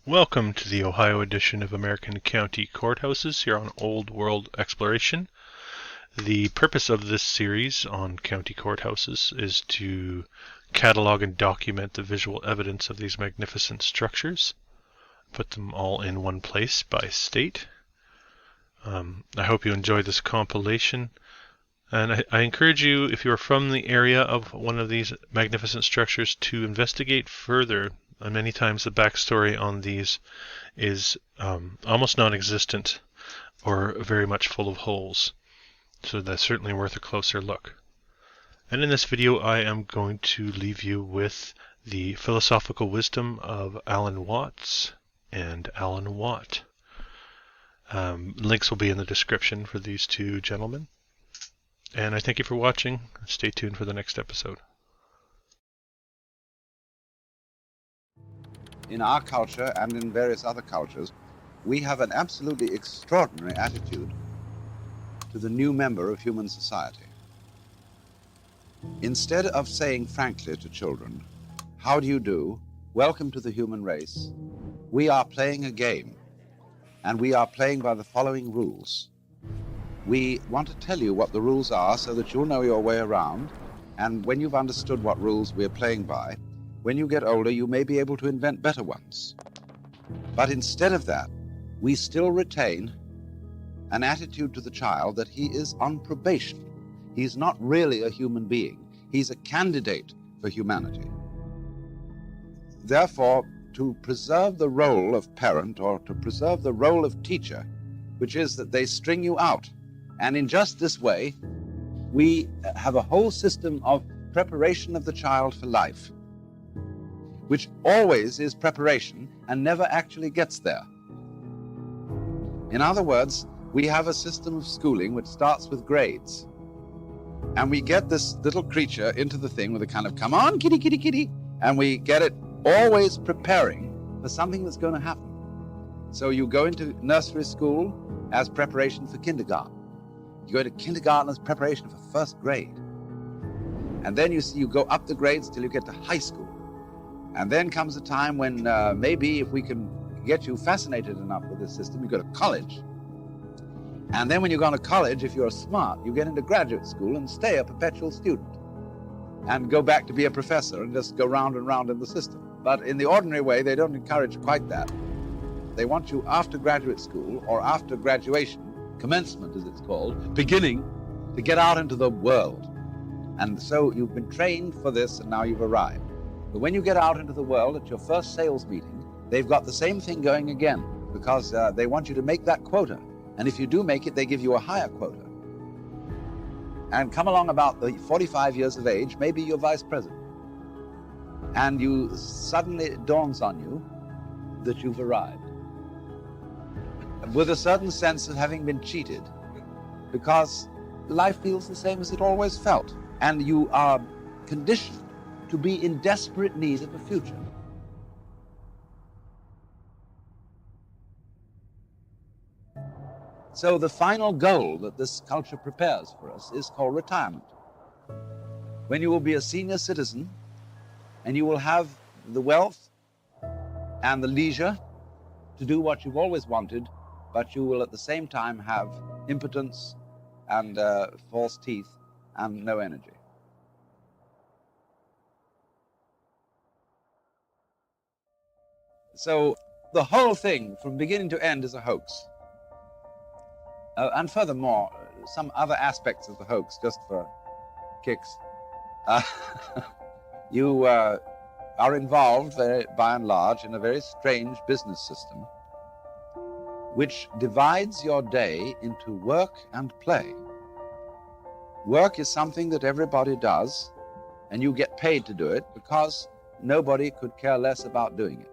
Welcome to the Ohio edition of American County Courthouses here on Old World Exploration. The purpose of this series on county courthouses is to catalog and document the visual evidence of these magnificent structures, put them all in one place by state. I hope you enjoy this compilation, and I encourage you, if you're from the area of one of these magnificent structures, to investigate further. And many times the backstory on these is almost non-existent or very much full of holes. So that's certainly worth a closer look. And in this video I am going to leave you with the philosophical wisdom of Alan Watts and Alan Watt. Links will be in the description for these two gentlemen. And I thank you for watching. Stay tuned for the next episode. In our culture and in various other cultures, we have an absolutely extraordinary attitude to the new member of human society. Instead of saying frankly to children, "How do you do? Welcome to the human race," we are playing a game, and we are playing by the following rules. We want to tell you what the rules are so that you'll know your way around, and when you've understood what rules we're playing by, when you get older, you may be able to invent better ones. But instead of that, we still retain an attitude to the child that he is on probation. He's not really a human being. He's a candidate for humanity. Therefore, to preserve the role of parent or to preserve the role of teacher, which is that they string you out, and in just this way, we have a whole system of preparation of the child for life, which always is preparation and never actually gets there. In other words, we have a system of schooling which starts with grades. And we get this little creature into the thing with a kind of, "Come on, kitty, kitty, kitty," and we get it always preparing for something that's going to happen. So you go into nursery school as preparation for kindergarten. You go to kindergarten as preparation for first grade. And then you go up the grades till you get to high school. And then comes a time when maybe if we can get you fascinated enough with this system, you go to college. And then when you go to college, if you're smart, you get into graduate school and stay a perpetual student and go back to be a professor and just go round and round in the system. But in the ordinary way, they don't encourage quite that. They want you after graduate school or after graduation, commencement as it's called, beginning to get out into the world. And so you've been trained for this and now you've arrived. But when you get out into the world at your first sales meeting, they've got the same thing going again because they want you to make that quota. And if you do make it, they give you a higher quota. And come along about the 45 years of age, maybe you're vice president. And suddenly it dawns on you that you've arrived. With a certain sense of having been cheated, because life feels the same as it always felt. And you are conditioned to be in desperate need of a future. So the final goal that this culture prepares for us is called retirement. When you will be a senior citizen and you will have the wealth and the leisure to do what you've always wanted, but you will at the same time have impotence and false teeth and no energy. So the whole thing from beginning to end is a hoax. And furthermore, some other aspects of the hoax, just for kicks. You are involved, by and large, in a very strange business system which divides your day into work and play. Work is something that everybody does, and you get paid to do it because nobody could care less about doing it.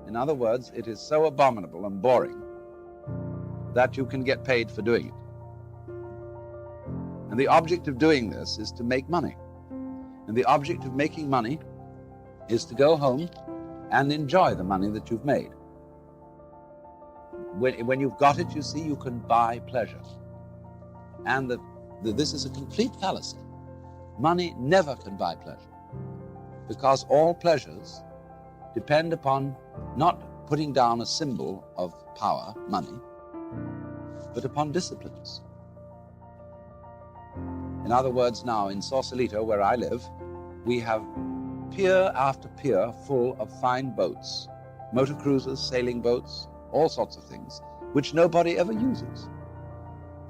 In other words, it is so abominable and boring that you can get paid for doing it. And the object of doing this is to make money. And the object of making money is to go home and enjoy the money that you've made. When you've got it, you see, you can buy pleasure. And this is a complete fallacy. Money never can buy pleasure, because all pleasures depend upon not putting down a symbol of power, money, but upon disciplines. In other words, now in Sausalito, where I live, we have pier after pier full of fine boats, motor cruisers, sailing boats, all sorts of things, which nobody ever uses,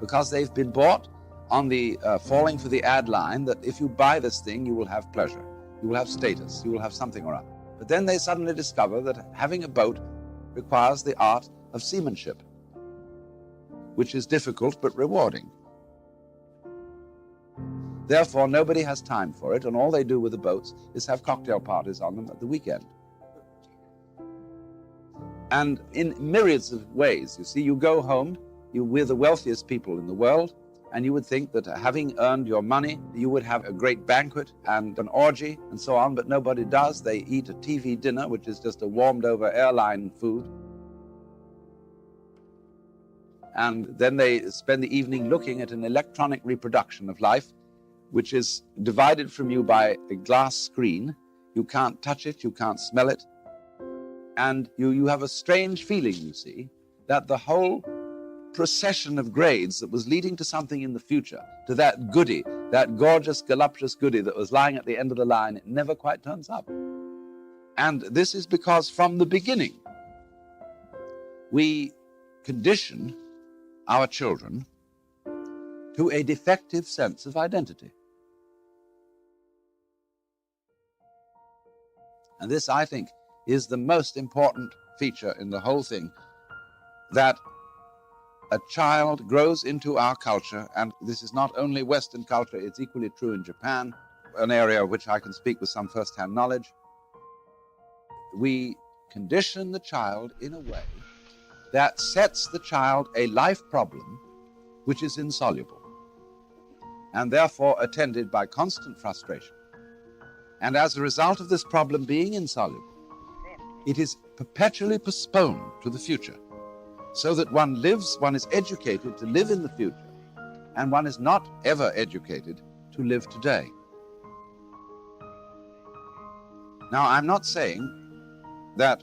because they've been bought on the falling for the ad line that if you buy this thing, you will have pleasure, you will have status, you will have something or other. But then they suddenly discover that having a boat requires the art of seamanship, which is difficult but rewarding. Therefore, nobody has time for it, and all they do with the boats is have cocktail parties on them at the weekend. And in myriads of ways, you see, you go home, we're the wealthiest people in the world, and you would think that having earned your money, you would have a great banquet and an orgy and so on, but nobody does. They eat a TV dinner, which is just a warmed over airline food. And then they spend the evening looking at an electronic reproduction of life, which is divided from you by a glass screen. You can't touch it, you can't smell it. And you have a strange feeling, you see, that the whole procession of grades that was leading to something in the future, to that goody, that gorgeous, voluptuous goody that was lying at the end of the line, it never quite turns up. And this is because from the beginning, we condition our children to a defective sense of identity. And this, I think, is the most important feature in the whole thing, that a child grows into our culture, and this is not only Western culture, it's equally true in Japan, an area of which I can speak with some first-hand knowledge. We condition the child in a way that sets the child a life problem which is insoluble, and therefore attended by constant frustration. And as a result of this problem being insoluble, it is perpetually postponed to the future, so that one is educated to live in the future, and one is not ever educated to live today. Now, I'm not saying that,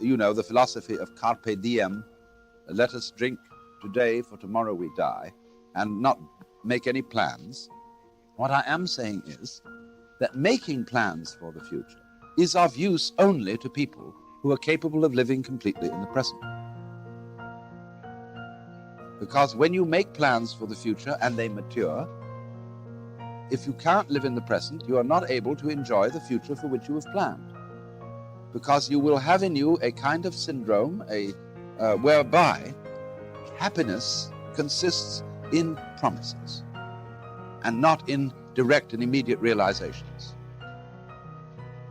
the philosophy of carpe diem, let us drink today for tomorrow we die, and not make any plans. What I am saying is that making plans for the future is of use only to people who are capable of living completely in the present. Because when you make plans for the future and they mature, if you can't live in the present, you are not able to enjoy the future for which you have planned. Because you will have in you a kind of syndrome, whereby happiness consists in promises and not in direct and immediate realizations.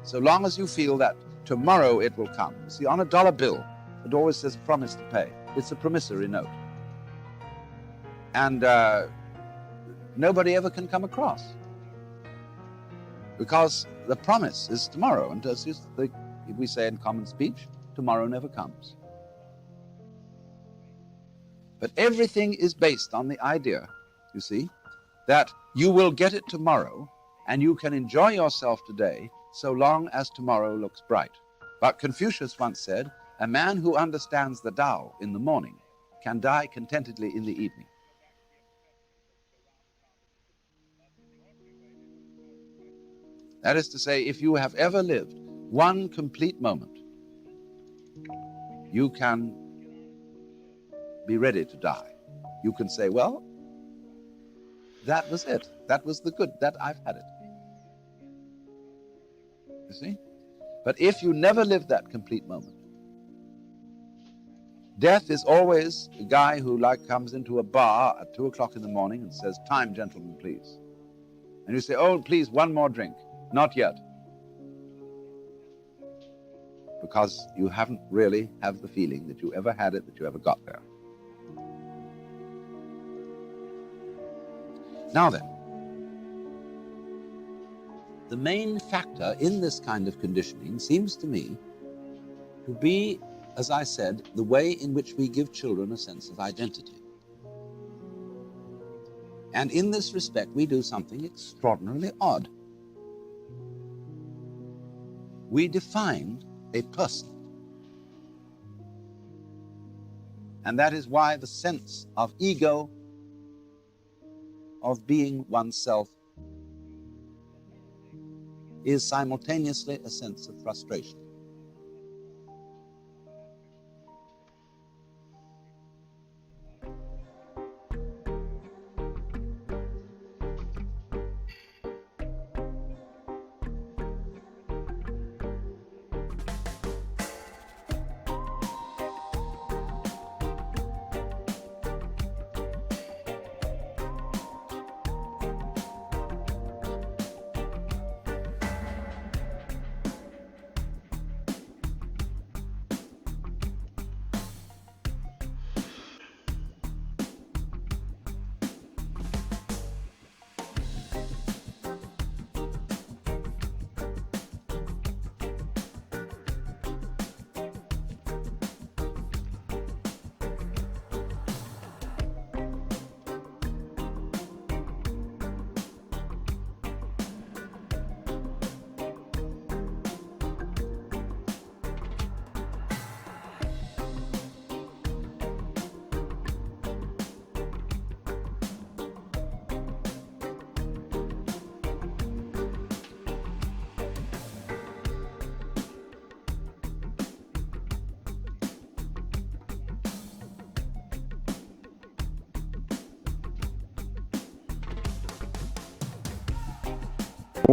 So long as you feel that tomorrow it will come. See, on a dollar bill, it always says promise to pay. It's a promissory note. And nobody ever can come across, because the promise is tomorrow, and as we say in common speech, tomorrow never comes. But everything is based on the idea, you see, that you will get it tomorrow, and you can enjoy yourself today so long as tomorrow looks bright. But Confucius once said, a man who understands the Tao in the morning can die contentedly in the evening. That is to say, if you have ever lived one complete moment, you can be ready to die. You can say, well, that was it. That was the good. That I've had it. You see? But if you never live that complete moment, death is always a guy who comes into a bar at 2 o'clock in the morning and says, time, gentlemen, please. And you say, oh, please, one more drink. Not yet. Because you haven't really have the feeling that you ever had it, that you ever got there. Now then, the main factor in this kind of conditioning seems to me to be, as I said, the way in which we give children a sense of identity. And in this respect, we do something extraordinarily odd. We define a person And that is why the sense of ego, of being oneself, is simultaneously a sense of frustration.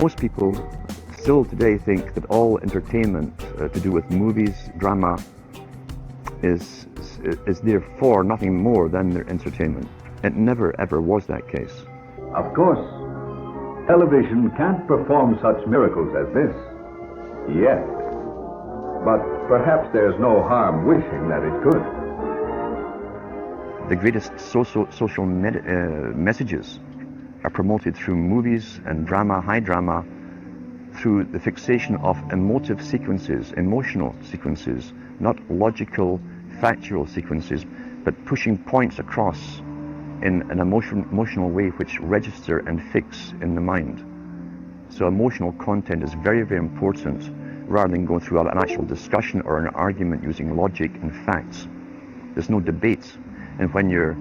Most people still today think that all entertainment to do with movies, drama, is therefore nothing more than their entertainment. It never ever was that case. Of course, television can't perform such miracles as this, yet. But perhaps there's no harm wishing that it could. The greatest social messages are promoted through movies and drama, high drama, through the fixation of emotive sequences, emotional sequences, not logical, factual sequences, but pushing points across in an emotional way which register and fix in the mind. So emotional content is very, very important, rather than going through an actual discussion or an argument using logic and facts. There's no debate. And when you're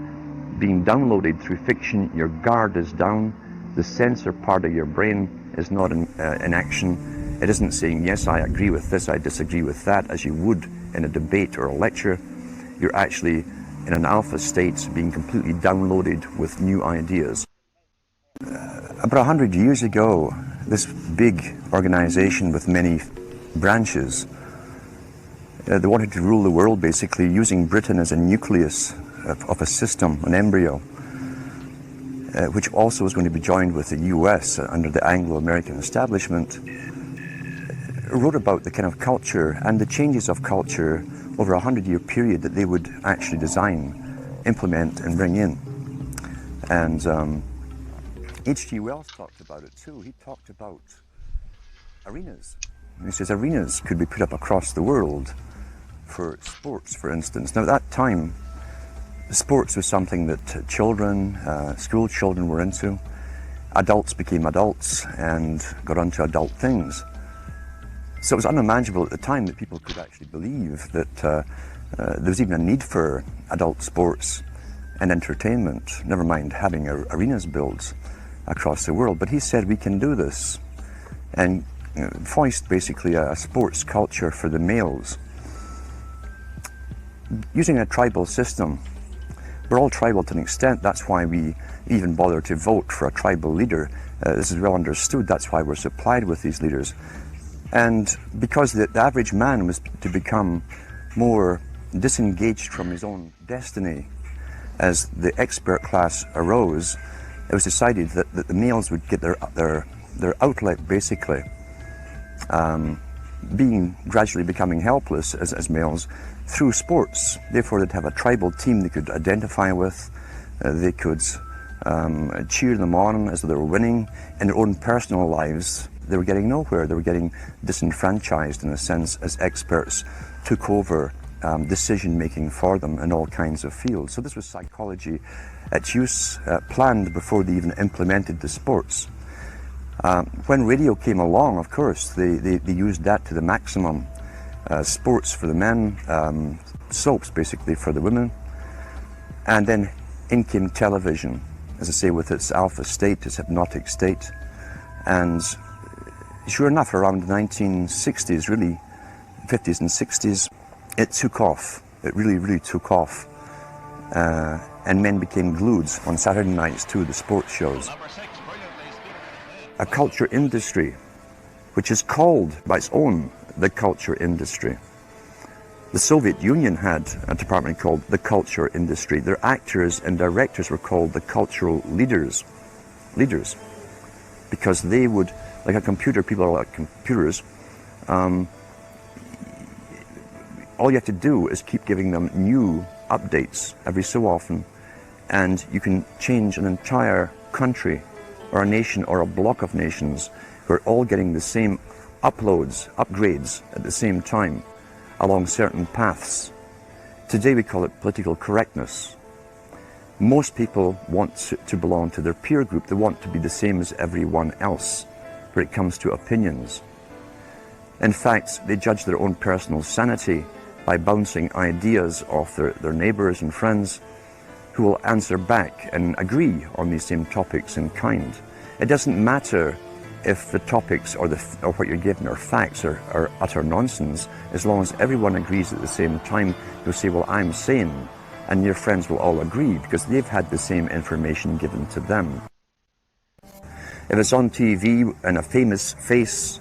being downloaded through fiction, your guard is down, the sensor part of your brain is not in action. It isn't saying, yes, I agree with this, I disagree with that, as you would in a debate or a lecture. You're actually in an alpha state, being completely downloaded with new ideas. About 100 years ago, this big organization with many branches, they wanted to rule the world basically using Britain as a nucleus of a system, an embryo, which also was going to be joined with the US under the Anglo-American establishment, wrote about the kind of culture and the changes of culture over a 100-year period that they would actually design, implement and bring in. And H.G. Wells talked about it too. He talked about arenas. He says arenas could be put up across the world for sports, for instance. Now at that time, sports was something that children, school children were into. Adults became adults and got onto adult things. So it was unimaginable at the time that people could actually believe that there was even a need for adult sports and entertainment, never mind having arenas built across the world. But he said we can do this, and foist basically a sports culture for the males. Using a tribal system, we're all tribal to an extent. That's why we even bother to vote for a tribal leader. This is well understood. That's why we're supplied with these leaders. And because the average man was to become more disengaged from his own destiny as the expert class arose, it was decided that the males would get their outlet basically, gradually becoming helpless as males through sports. Therefore they'd have a tribal team they could identify with, they could cheer them on as they were winning. In their own personal lives, they were getting nowhere. They were getting disenfranchised in a sense as experts took over decision making for them in all kinds of fields. So this was psychology at use, planned before they even implemented the sports. When radio came along, of course, they used that to the maximum. Sports for the men, soaps basically for the women, And then in came television, as I say, with its alpha state, its hypnotic state. And sure enough, around the 1960s, really, 50s and 60s, it took off. It really, really took off. And men became glued on Saturday nights to the sports shows. A culture industry, which is called by its own the culture industry. The Soviet Union had a department called the culture industry. Their actors and directors were called the cultural leaders, because they would, like a computer, people are like computers. All you have to do is keep giving them new updates every so often, and you can change an entire country or a nation or a block of nations who are all getting the same upgrades at the same time along certain paths. Today we call it political correctness. Most people want to belong to their peer group. They want to be the same as everyone else when it comes to opinions. In fact, they judge their own personal sanity by bouncing ideas off their neighbours and friends who will answer back and agree on these same topics in kind. It doesn't matter if the topics or what you're given are facts or utter nonsense, as long as everyone agrees at the same time. You'll say, well, I'm sane, and your friends will all agree because they've had the same information given to them. If it's on TV and a famous face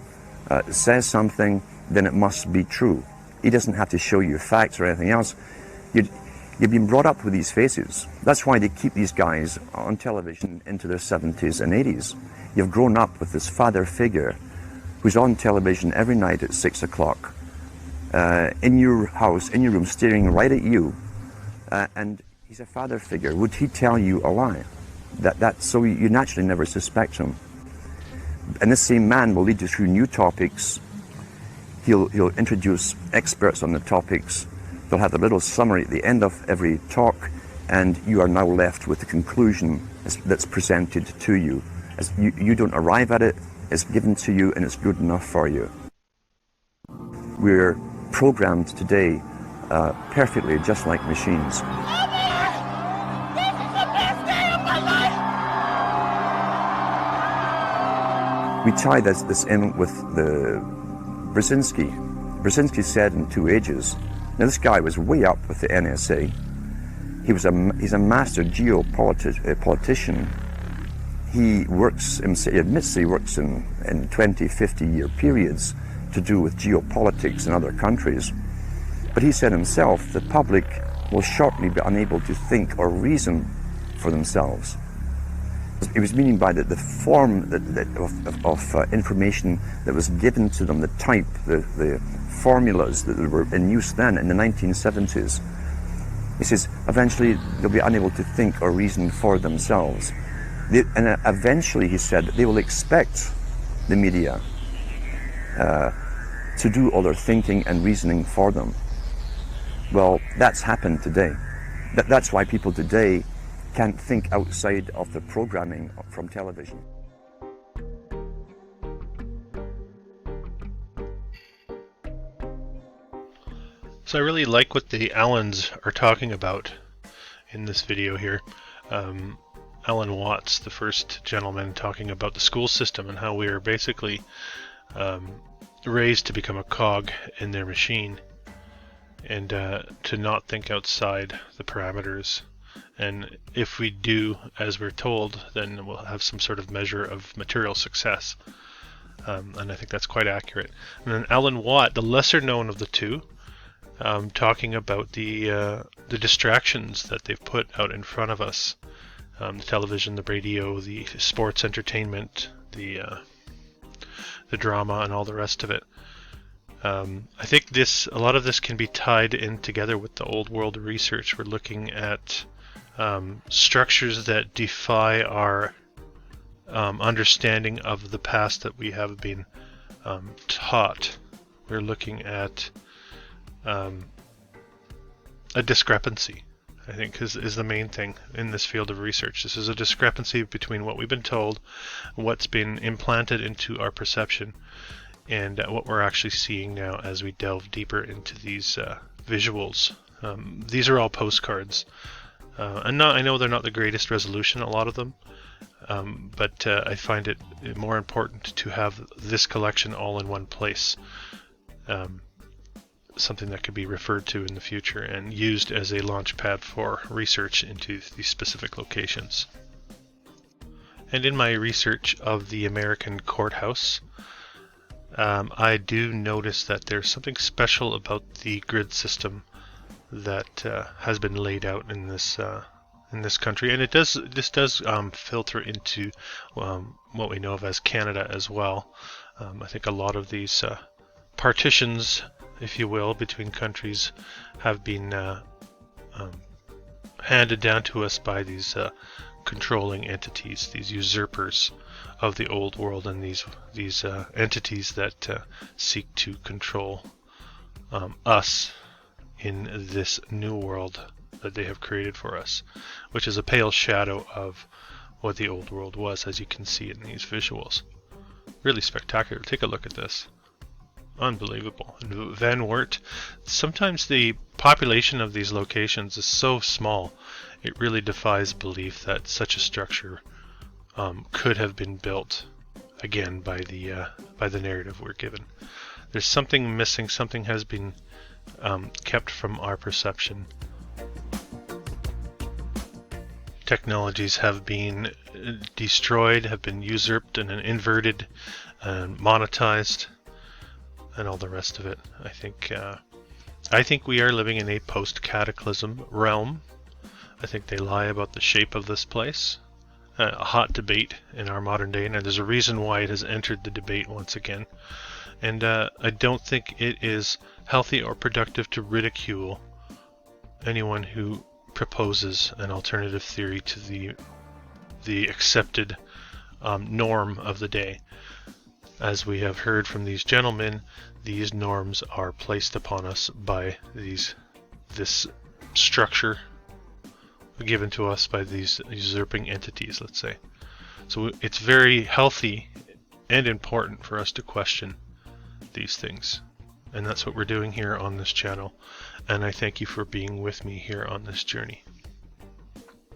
says something, then it must be true. He doesn't have to show you facts or anything else. You've been brought up with these faces. That's why they keep these guys on television into their 70s and 80s. You've grown up with this father figure who's on television every night at 6 o'clock, in your house, in your room, staring right at you, and he's a father figure. Would he tell you a lie? So you naturally never suspect him. And this same man will lead you through new topics. He'll introduce experts on the topics. They'll have a little summary at the end of every talk, and you are now left with the conclusion that's presented to you. As you don't arrive at it, it's given to you, and it's good enough for you. We're programmed today perfectly, just like machines. We tie this in with the Brzezinski. Brzezinski said in 2 Ages. Now this guy was way up with the NSA. He's a master geopolitician. He admits he works in 20, 50-year periods to do with geopolitics in other countries. But he said himself, the public will shortly be unable to think or reason for themselves. He was meaning by that the form of information that was given to them, the type, the formulas that were in use then in the 1970s. He says eventually they'll be unable to think or reason for themselves. And eventually, he said, they will expect the media to do all their thinking and reasoning for them. Well, that's happened today. That's why people today can't think outside of the programming from television. So I really like what the Allens are talking about in this video here. Alan Watts, the first gentleman, talking about the school system and how we are basically raised to become a cog in their machine and to not think outside the parameters. And if we do as we're told, then we'll have some sort of measure of material success. And I think that's quite accurate. And then Alan Watt, the lesser known of the two, talking about the distractions that they've put out in front of us. The television, the radio, the sports entertainment, the drama, and all the rest of it. I think a lot of this can be tied in together with the old world research. We're looking at structures that defy our understanding of the past that we have been taught. We're looking at a discrepancy, I think, is the main thing in this field of research. This is a discrepancy between what we've been told, what's been implanted into our perception, and what we're actually seeing now as we delve deeper into these visuals. These are all postcards I know they're not the greatest resolution, a lot of them, but I find it more important to have this collection all in one place. Something that could be referred to in the future and used as a launch pad for research into these specific locations. And in my research of the American courthouse, I do notice that there's something special about the grid system that has been laid out in this country, and this does filter into what we know of as Canada as well. I think a lot of these partitions, if you will, between countries have been handed down to us by these controlling entities, these usurpers of the old world, and these entities that seek to control us in this new world that they have created for us, which is a pale shadow of what the old world was, as you can see in these visuals. Really spectacular. Take a look at this. Unbelievable. And Van Wert, sometimes the population of these locations is so small, it really defies belief that such a structure could have been built again by the narrative we're given. There's something missing. Something has been kept from our perception. Technologies have been destroyed, have been usurped and inverted and monetized, and all the rest of it. I think we are living in a post-cataclysm realm. I think they lie about the shape of this place. A hot debate in our modern day, and there's a reason why it has entered the debate once again. And I don't think it is healthy or productive to ridicule anyone who proposes an alternative theory to the accepted norm of the day. As we have heard from these gentlemen, these norms are placed upon us by this structure given to us by these usurping entities, let's say. So it's very healthy and important for us to question these things. And that's what we're doing here on this channel. And I thank you for being with me here on this journey.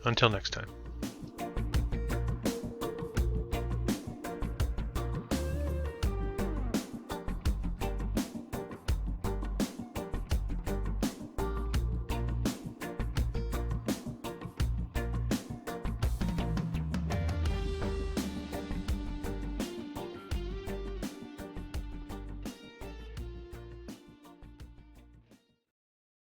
Until next time.